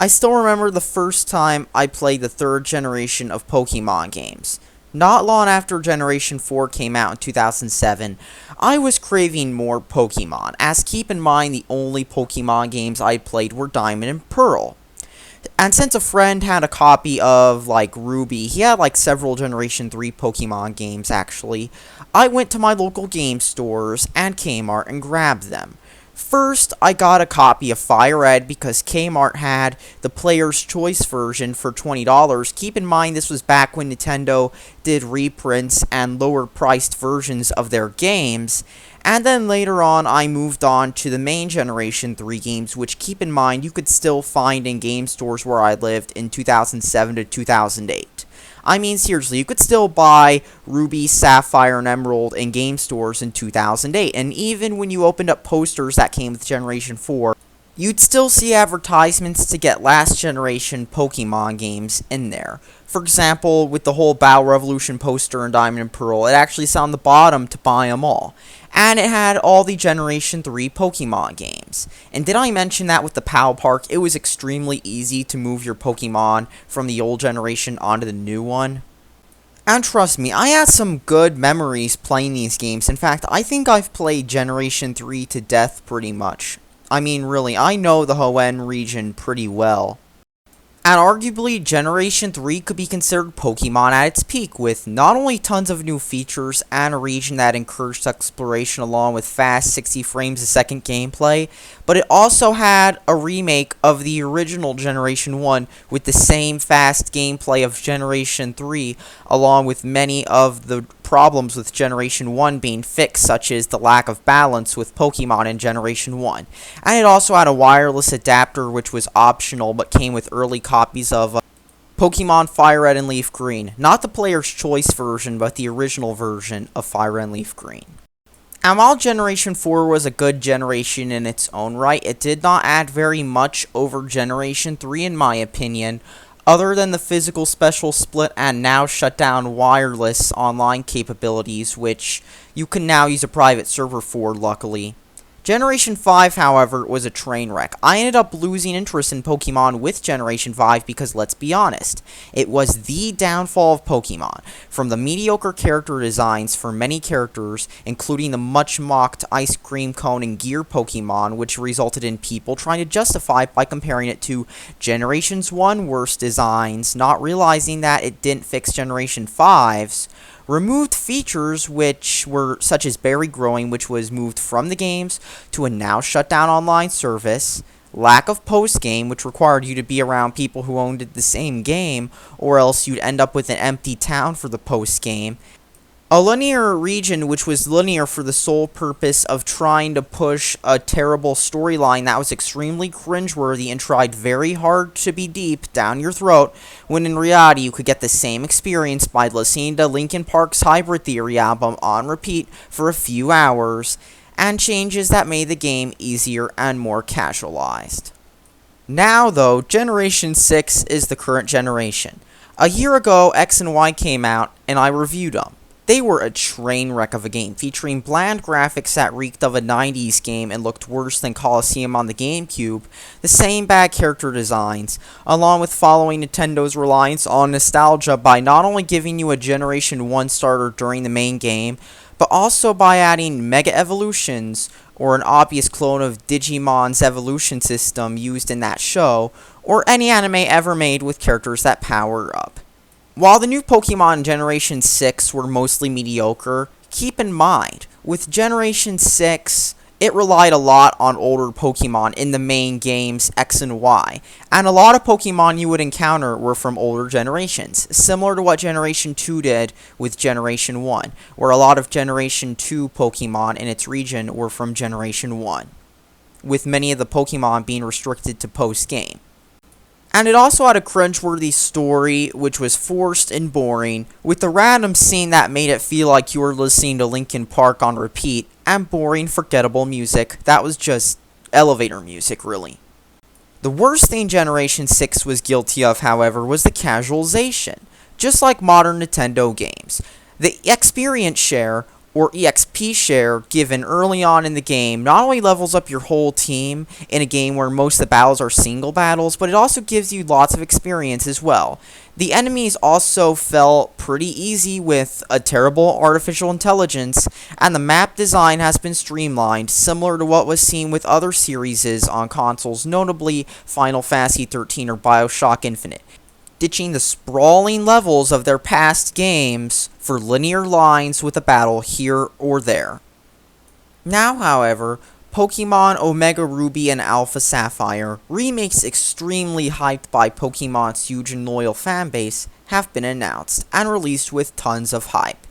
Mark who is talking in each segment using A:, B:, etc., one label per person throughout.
A: I still remember the first time I played the third generation of Pokemon games. Not long after Generation 4 came out in 2007, I was craving more Pokemon, as keep in mind the only Pokemon games I played were Diamond and Pearl. And since a friend had a copy of, Ruby, he had, several Generation 3 Pokemon games, actually, I went to my local game stores and Kmart and grabbed them. First, I got a copy of Fire Red because Kmart had the Player's Choice version for $20. Keep in mind this was back when Nintendo did reprints and lower priced versions of their games. And then later on, I moved on to the main Generation 3 games, which keep in mind you could still find in game stores where I lived in 2007 to 2008. I mean, seriously, you could still buy Ruby, Sapphire, and Emerald in game stores in 2008, and even when you opened up posters that came with Generation 4, you'd still see advertisements to get last generation Pokemon games in there. For example, with the whole Battle Revolution poster in Diamond and Pearl, it actually said on the bottom to buy them all. And it had all the Generation 3 Pokemon games. And did I mention that with the PAL Park, it was extremely easy to move your Pokemon from the old generation onto the new one? And trust me, I had some good memories playing these games. In fact, I think I've played Generation 3 to death pretty much. I mean, really, I know the Hoenn region pretty well. And arguably, Generation 3 could be considered Pokemon at its peak, with not only tons of new features and a region that encouraged exploration along with fast 60 frames a second gameplay, but it also had a remake of the original Generation 1 with the same fast gameplay of Generation 3, along with many of the problems with Generation 1 being fixed, such as the lack of balance with Pokemon in Generation 1. And it also had a wireless adapter which was optional but came with early copies of Pokemon Fire Red and Leaf Green. Not the Player's Choice version, but the original version of Fire Red and Leaf Green. And while Generation 4 was a good generation in its own right, it did not add very much over Generation 3 in my opinion, other than the physical special split and now shut down wireless online capabilities, which you can now use a private server for, luckily. Generation 5, however, was a train wreck. I ended up losing interest in Pokemon with Generation 5 because, let's be honest, it was the downfall of Pokemon. From the mediocre character designs for many characters, including the much-mocked Ice Cream Cone and Gear Pokemon, which resulted in people trying to justify it by comparing it to Generation's 1 worst designs, not realizing that it didn't fix Generation 5's, removed features which were such as berry growing, which was moved from the games to a now shut down online service, lack of post-game, which required you to be around people who owned the same game, or else you'd end up with an empty town for the post-game, a linear region which was linear for the sole purpose of trying to push a terrible storyline that was extremely cringeworthy and tried very hard to be deep down your throat, when in reality you could get the same experience by listening to Linkin Park's Hybrid Theory album on repeat for a few hours, and changes that made the game easier and more casualized. Now though, Generation 6 is the current generation. A year ago, X and Y came out, and I reviewed them. They were a train wreck of a game, featuring bland graphics that reeked of a 90s game and looked worse than Coliseum on the GameCube, the same bad character designs, along with following Nintendo's reliance on nostalgia by not only giving you a Generation 1 starter during the main game, but also by adding Mega Evolutions, or an obvious clone of Digimon's evolution system used in that show, or any anime ever made with characters that power up. While the new Pokemon in Generation 6 were mostly mediocre, keep in mind, with Generation 6, it relied a lot on older Pokemon in the main games X and Y, and a lot of Pokemon you would encounter were from older generations, similar to what Generation 2 did with Generation 1, where a lot of Generation 2 Pokemon in its region were from Generation 1, with many of the Pokemon being restricted to post-game. And it also had a cringeworthy story, which was forced and boring, with the random scene that made it feel like you were listening to Linkin Park on repeat, and boring, forgettable music that was just elevator music, really. The worst thing Generation 6 was guilty of, however, was the casualization. Just like modern Nintendo games, the experience share or EXP share, given early on in the game, not only levels up your whole team in a game where most of the battles are single battles, but it also gives you lots of experience as well. The enemies also felt pretty easy with a terrible artificial intelligence, and the map design has been streamlined, similar to what was seen with other series on consoles, notably Final Fantasy XIII or BioShock Infinite, ditching the sprawling levels of their past games for linear lines with a battle here or there. Now, however, Pokemon Omega Ruby and Alpha Sapphire, remakes extremely hyped by Pokemon's huge and loyal fanbase, have been announced and released with tons of hype.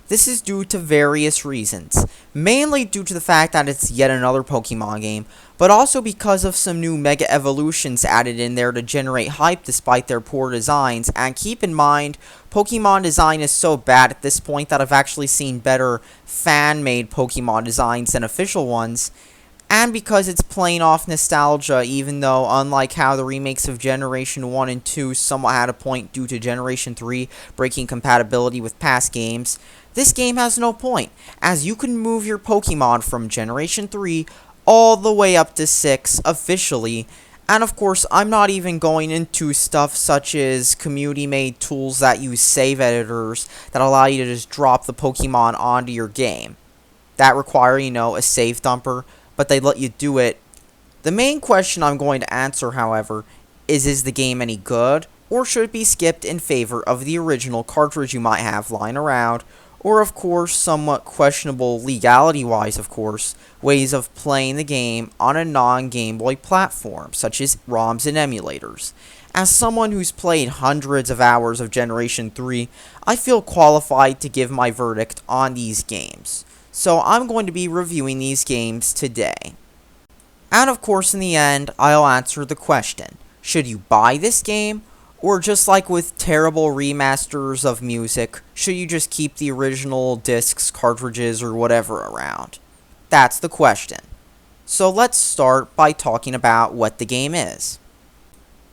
A: This is due to various reasons, mainly due to the fact that it's yet another Pokemon game, but also because of some new Mega Evolutions added in there to generate hype despite their poor designs. And keep in mind, Pokemon design is so bad at this point that I've actually seen better fan-made Pokemon designs than official ones, and because it's playing off nostalgia, even though, unlike how the remakes of Generation 1 and 2 somewhat had a point due to Generation 3 breaking compatibility with past games, this game has no point, as you can move your Pokemon from Generation 3 all the way up to 6 officially. And of course, I'm not even going into stuff such as community-made tools that use save editors that allow you to just drop the Pokemon onto your game. That require, a save dumper, but they let you do it. The main question I'm going to answer, however, is the game any good, or should it be skipped in favor of the original cartridge you might have lying around, or of course, somewhat questionable legality-wise of course, ways of playing the game on a non-Game Boy platform, such as ROMs and emulators. As someone who's played hundreds of hours of Generation 3, I feel qualified to give my verdict on these games. So I'm going to be reviewing these games today. And of course, in the end, I'll answer the question, should you buy this game? Or just like with terrible remasters of music, should you just keep the original discs, cartridges, or whatever around? That's the question. So let's start by talking about what the game is.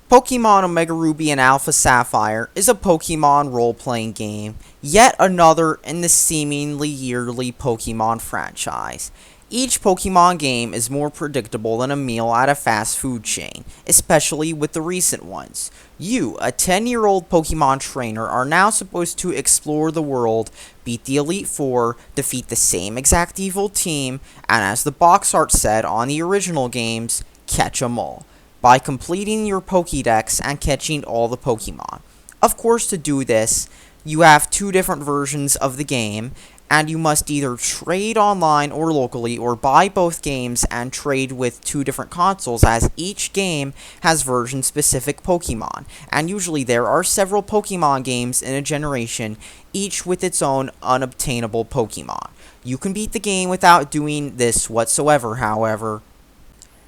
A: Pokemon Omega Ruby and Alpha Sapphire is a Pokemon role-playing game, yet another in the seemingly yearly Pokemon franchise. Each Pokemon game is more predictable than a meal at a fast food chain, especially with the recent ones. You, a 10-year-old Pokemon trainer, are now supposed to explore the world, beat the Elite Four, defeat the same exact evil team, and as the box art said on the original games, catch 'em all, by completing your Pokédex and catching all the Pokemon. Of course, to do this, you have two different versions of the game, and you must either trade online or locally, or buy both games and trade with two different consoles, as each game has version-specific Pokemon, and usually there are several Pokemon games in a generation, each with its own unobtainable Pokemon. You can beat the game without doing this whatsoever, however.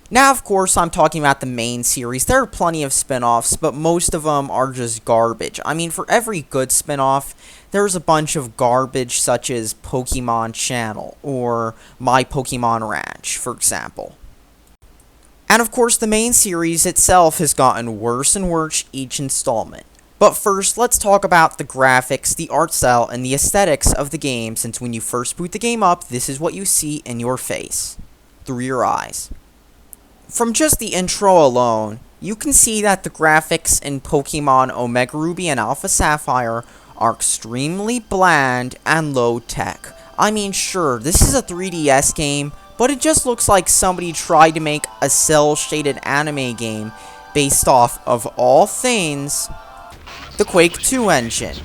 A: Now, of course, I'm talking about the main series. There are plenty of spin-offs, but most of them are just garbage. I mean, for every good spin-off, there's a bunch of garbage such as Pokemon Channel or My Pokemon Ranch, for example. And of course, the main series itself has gotten worse and worse each installment. But first, let's talk about the graphics, the art style, and the aesthetics of the game, since when you first boot the game up, this is what you see in your face, through your eyes. From just the intro alone, you can see that the graphics in Pokemon Omega Ruby and Alpha Sapphire are extremely bland and low-tech. I mean, sure, this is a 3DS game, but it just looks like somebody tried to make a cel-shaded anime game based off of all things, the Quake 2 engine.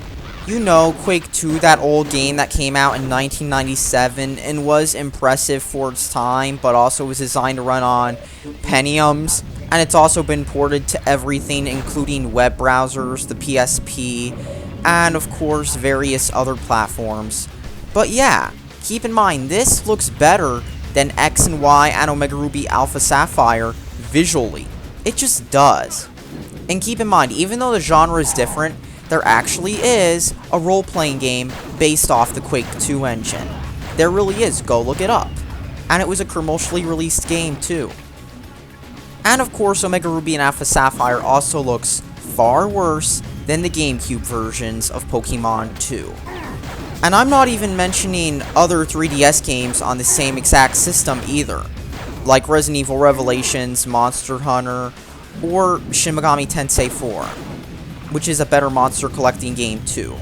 A: You know, Quake 2, that old game that came out in 1997 and was impressive for its time, but also was designed to run on Pentiums, and it's also been ported to everything, including web browsers, the PSP, and of course various other platforms. But yeah, keep in mind, this looks better than X and Y and Omega Ruby Alpha Sapphire visually. It just does. And keep in mind, even though the genre is different, there actually is a role-playing game based off the Quake 2 engine. There really is, go look it up. And it was a commercially released game too. And of course, Omega Ruby and Alpha Sapphire also looks far worse than the GameCube versions of Pokemon 2. And I'm not even mentioning other 3DS games on the same exact system either, like Resident Evil Revelations, Monster Hunter, or Shin Megami Tensei 4, which is a better monster collecting game too.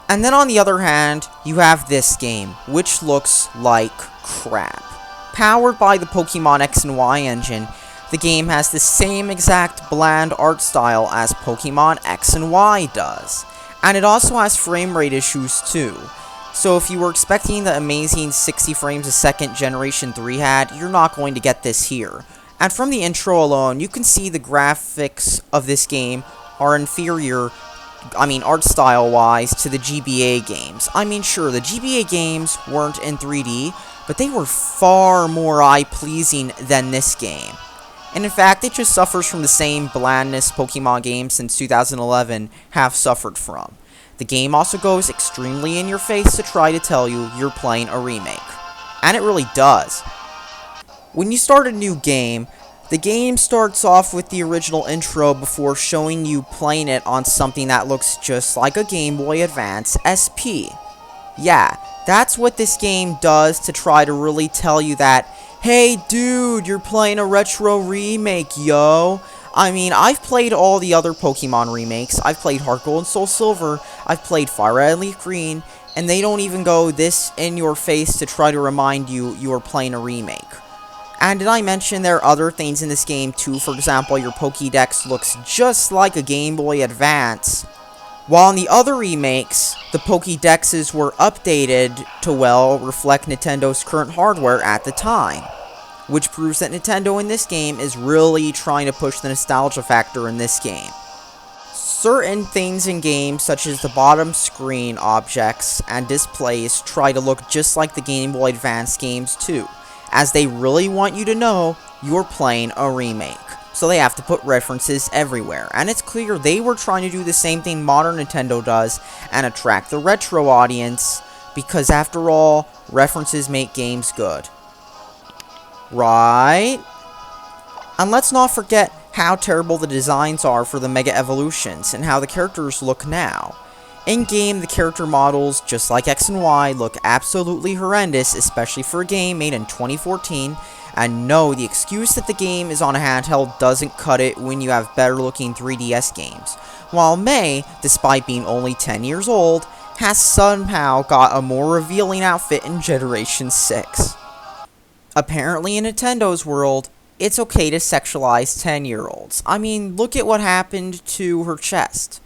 A: And then on the other hand, you have this game, which looks like crap. Powered by the Pokemon X and Y engine, the game has the same exact bland art style as Pokemon X and Y does. And it also has frame rate issues too. So if you were expecting the amazing 60 frames a second Generation 3 had, you're not going to get this here. And from the intro alone, you can see the graphics of this game are inferior, art style wise, to the GBA games. Sure, the GBA games weren't in 3D, but they were far more eye-pleasing than this game. And in fact, it just suffers from the same blandness Pokemon games since 2011 have suffered from. The game also goes extremely in your face to try to tell you you're playing a remake. And it really does. When you start a new game, the game starts off with the original intro before showing you playing it on something that looks just like a Game Boy Advance SP. Yeah, that's what this game does to try to really tell you that, hey dude, you're playing a retro remake, yo. I've played all the other Pokemon remakes. I've played Heart Gold and Soul Silver. I've played Fire Red and Leaf Green. And they don't even go this in your face to try to remind you you are playing a remake. And did I mention there are other things in this game too? For example, your Pokédex looks just like a Game Boy Advance. While in the other remakes, the Pokédexes were updated to, well, reflect Nintendo's current hardware at the time. Which proves that Nintendo in this game is really trying to push the nostalgia factor in this game. Certain things in games, such as the bottom screen objects and displays, try to look just like the Game Boy Advance games too, as they really want you to know you're playing a remake. So they have to put references everywhere, and it's clear they were trying to do the same thing modern Nintendo does and attract the retro audience, because after all, references make games good. Right? And let's not forget how terrible the designs are for the Mega Evolutions and how the characters look now. In-game, the character models, just like X and Y, look absolutely horrendous, especially for a game made in 2014, and no, the excuse that the game is on a handheld doesn't cut it when you have better-looking 3DS games. While May, despite being only 10 years old, has somehow got a more revealing outfit in Generation 6. Apparently in Nintendo's world, it's okay to sexualize 10-year-olds. Look at what happened to her chest.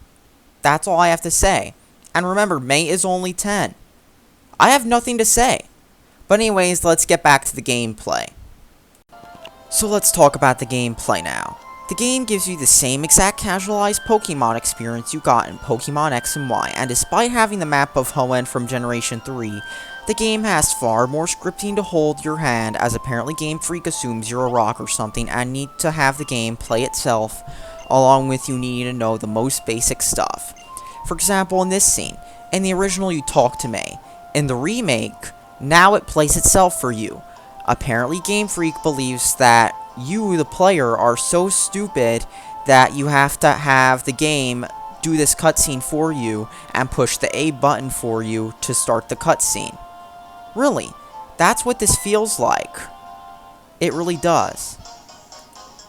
A: That's all I have to say. And remember, May is only 10. I have nothing to say. But anyways, let's get back to the gameplay. So let's talk about the gameplay now. The game gives you the same exact casualized Pokemon experience you got in Pokemon X and Y, and despite having the map of Hoenn from Generation 3, the game has far more scripting to hold your hand, as apparently Game Freak assumes you're a rock or something and need to have the game play itself, along with you needing to know the most basic stuff. For example, in this scene, in the original you talk to May. In the remake, now it plays itself for you. Apparently Game Freak believes that you, the player, are so stupid that you have to have the game do this cutscene for you and push the A button for you to start the cutscene. Really, that's what this feels like. It really does.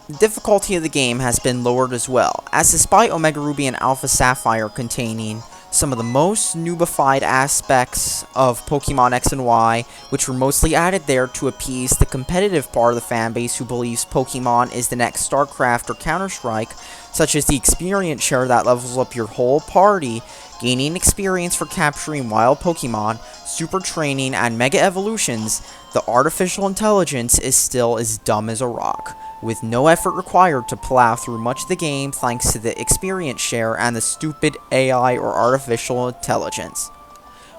A: The difficulty of the game has been lowered as well, as despite Omega Ruby and Alpha Sapphire containing some of the most noobified aspects of Pokemon X and Y, which were mostly added there to appease the competitive part of the fanbase who believes Pokemon is the next StarCraft or Counter-Strike, such as the experience share that levels up your whole party, gaining experience for capturing wild Pokemon, super training, and Mega Evolutions, the artificial intelligence is still as dumb as a rock, with no effort required to plow through much of the game thanks to the experience share and the stupid AI or artificial intelligence.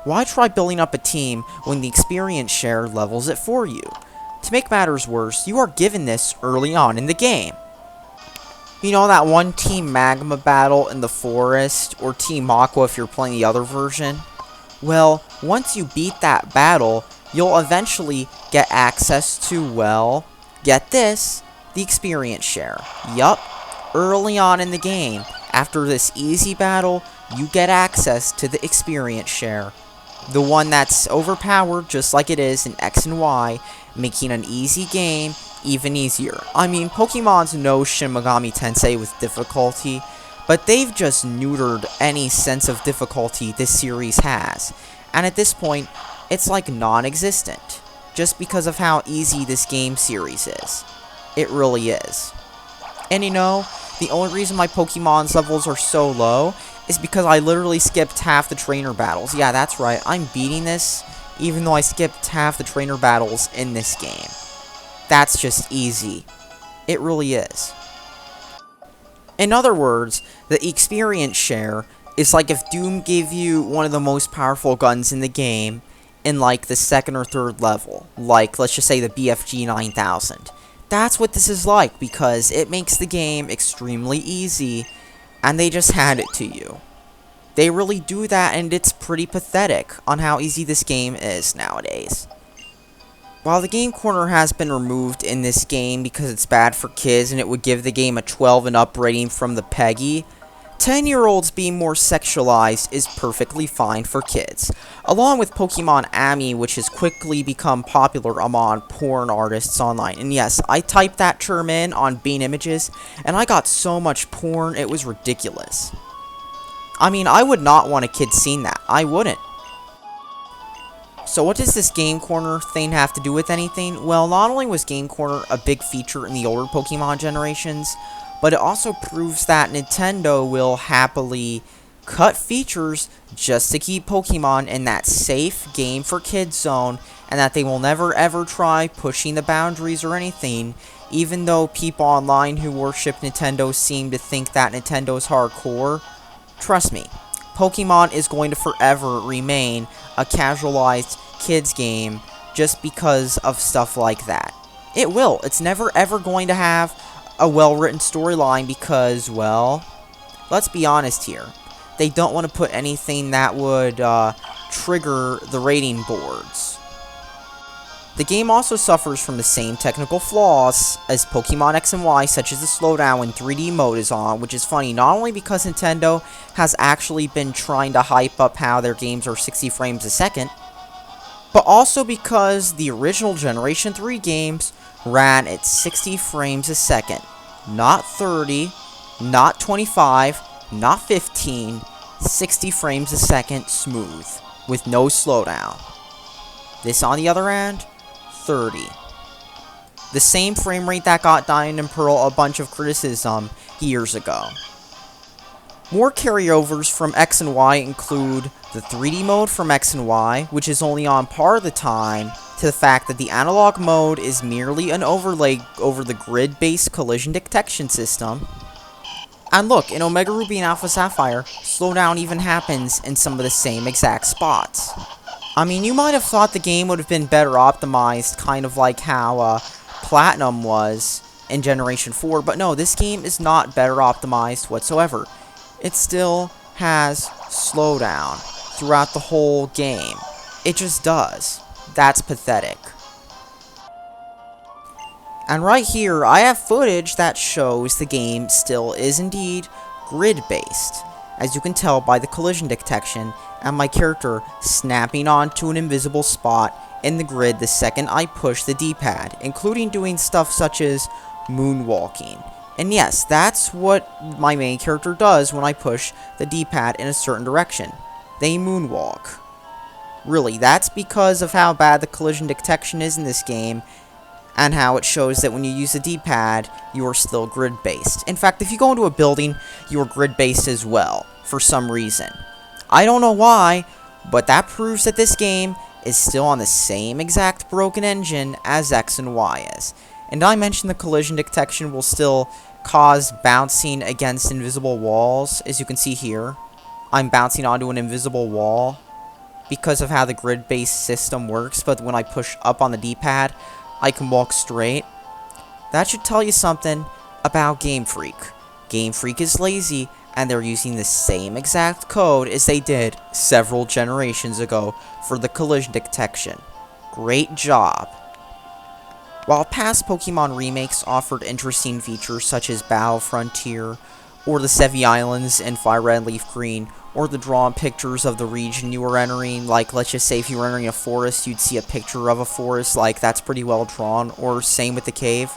A: Why try building up a team when the experience share levels it for you? To make matters worse, you are given this early on in the game. You know that one Team Magma battle in the forest, or Team Aqua if you're playing the other version? Well, once you beat that battle, you'll eventually get access to, well, get this, the experience share. Yup, early on in the game, after this easy battle, you get access to the experience share. The one that's overpowered just like it is in X and Y, making an easy game even easier. I mean, Pokemon's know Shin Megami Tensei with difficulty, but they've just neutered any sense of difficulty this series has. And at this point, it's like non-existent, just because of how easy this game series is. It really is. And you know, the only reason my Pokemon's levels are so low is because I literally skipped half the trainer battles. Yeah, that's right, I'm beating this even though I skipped half the trainer battles in this game. That's just easy. It really is. In other words, the experience share is like if Doom gave you one of the most powerful guns in the game in like the second or third level. Like, let's just say the BFG 9000. That's what this is like, because it makes the game extremely easy, and they just hand it to you. They really do that, and it's pretty pathetic on how easy this game is nowadays. While the game corner has been removed in this game because it's bad for kids and it would give the game a 12 and up rating from the PEGI, 10-year-olds being more sexualized is perfectly fine for kids. Along with Pokemon Ami, which has quickly become popular among porn artists online. And yes, I typed that term in on Bean Images, and I got so much porn, it was ridiculous. I mean, I would not want a kid seeing that. I wouldn't. So what does this Game Corner thing have to do with anything? Well, not only was Game Corner a big feature in the older Pokemon generations, but it also proves that Nintendo will happily cut features just to keep Pokemon in that safe game for kids zone, and that they will never ever try pushing the boundaries or anything, even though people online who worship Nintendo seem to think that Nintendo's hardcore. Trust me, Pokemon is going to forever remain a casualized kids game just because of stuff like that. It will. It's never ever going to have a well-written storyline because, well, let's be honest here. They don't want to put anything that would trigger the rating boards. The game also suffers from the same technical flaws as Pokemon X and Y, such as the slowdown when 3D mode is on, which is funny not only because Nintendo has actually been trying to hype up how their games are 60 frames a second, but also because the original Generation 3 games ran at 60 frames a second. Not 30, not 25, not 15, 60 frames a second smooth, with no slowdown. This, on the other hand, 30. The same frame rate that got Diamond and Pearl a bunch of criticism years ago. More carryovers from X and Y include the 3D mode from X and Y, which is only on par of the time, to the fact that the analog mode is merely an overlay over the grid-based collision detection system. And look, in Omega Ruby and Alpha Sapphire, slowdown even happens in some of the same exact spots. I mean, you might have thought the game would have been better optimized, kind of like how Platinum was in Generation 4, but no, this game is not better optimized whatsoever. It still has slowdown throughout the whole game. It just does. That's pathetic. And right here, I have footage that shows the game still is indeed grid-based, as you can tell by the collision detection and my character snapping onto an invisible spot in the grid the second I push the D-pad, including doing stuff such as moonwalking. And yes, that's what my main character does when I push the D-pad in a certain direction. They moonwalk. Really, that's because of how bad the collision detection is in this game, and how it shows that when you use the D-pad, you are still grid-based. In fact, if you go into a building, you are grid-based as well, for some reason. I don't know why, but that proves that this game is still on the same exact broken engine as X and Y is. And I mentioned the collision detection will still cause bouncing against invisible walls, as you can see here. I'm bouncing onto an invisible wall because of how the grid-based system works, but when I push up on the D-pad, I can walk straight. That should tell you something about Game Freak. Game Freak is lazy, and they're using the same exact code as they did several generations ago for the collision detection. Great job. While past Pokemon remakes offered interesting features such as Battle Frontier, or the Sevi Islands in Fire Red Leaf Green, or the drawn pictures of the region you were entering. Like, let's just say if you were entering a forest, you'd see a picture of a forest, like, that's pretty well drawn, or same with the cave.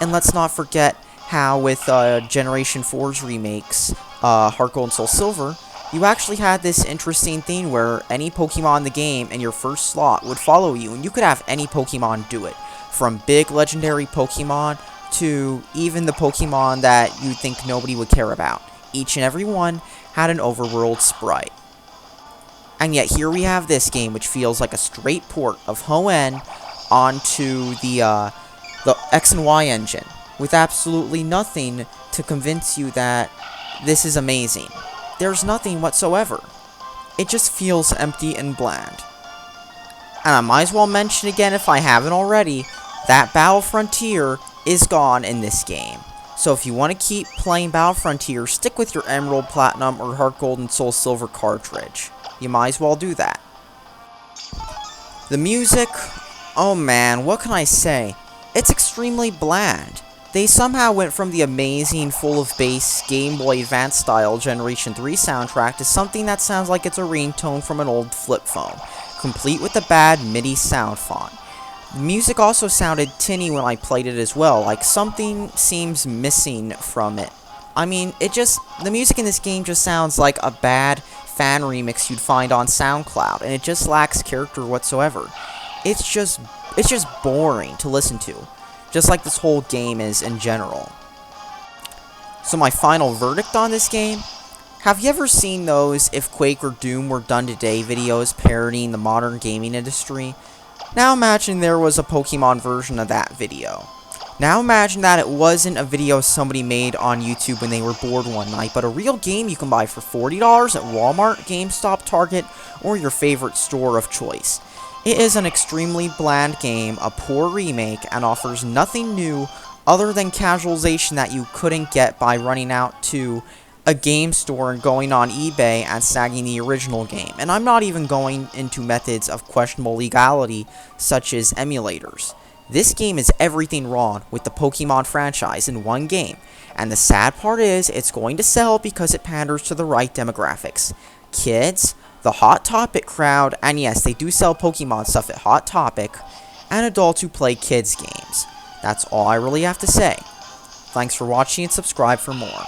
A: And let's not forget how with Generation 4's remakes, Heart Gold and Soul Silver, you actually had this interesting thing where any Pokemon in the game in your first slot would follow you, and you could have any Pokemon do it. From big legendary Pokemon to even the Pokemon that you'd think nobody would care about. Each and every one had an overworld sprite. And yet here we have this game which feels like a straight port of Hoenn onto the X and Y engine, with absolutely nothing to convince you that this is amazing. There's nothing whatsoever. It just feels empty and bland. And I might as well mention again, if I haven't already, that Battle Frontier is gone in this game. So if you want to keep playing Battle Frontier, stick with your Emerald, Platinum, or Heart Gold and Soul Silver cartridge. You might as well do that. The music, oh man, what can I say? It's extremely bland. They somehow went from the amazing, full of bass, Game Boy Advance style Generation 3 soundtrack to something that sounds like it's a ringtone from an old flip phone, complete with a bad MIDI sound font. The music also sounded tinny when I played it as well, like something seems missing from it. I mean, the music in this game just sounds like a bad fan remix you'd find on SoundCloud, and it just lacks character whatsoever. It's just boring to listen to, just like this whole game is in general. So my final verdict on this game: have you ever seen those If Quake or Doom Were Done Today videos parodying the modern gaming industry? Now imagine there was a Pokemon version of that video. Now imagine that it wasn't a video somebody made on YouTube when they were bored one night, but a real game you can buy for $40 at Walmart, GameStop, Target, or your favorite store of choice. It is an extremely bland game, a poor remake, and offers nothing new other than casualization that you couldn't get by running out to a game store and going on eBay and snagging the original game. And I'm not even going into methods of questionable legality, such as emulators. This game is everything wrong with the Pokemon franchise in one game, and the sad part is, it's going to sell because it panders to the right demographics. Kids, the Hot Topic crowd, and yes, they do sell Pokemon stuff at Hot Topic, and adults who play kids games. That's all I really have to say. Thanks for watching and subscribe for more.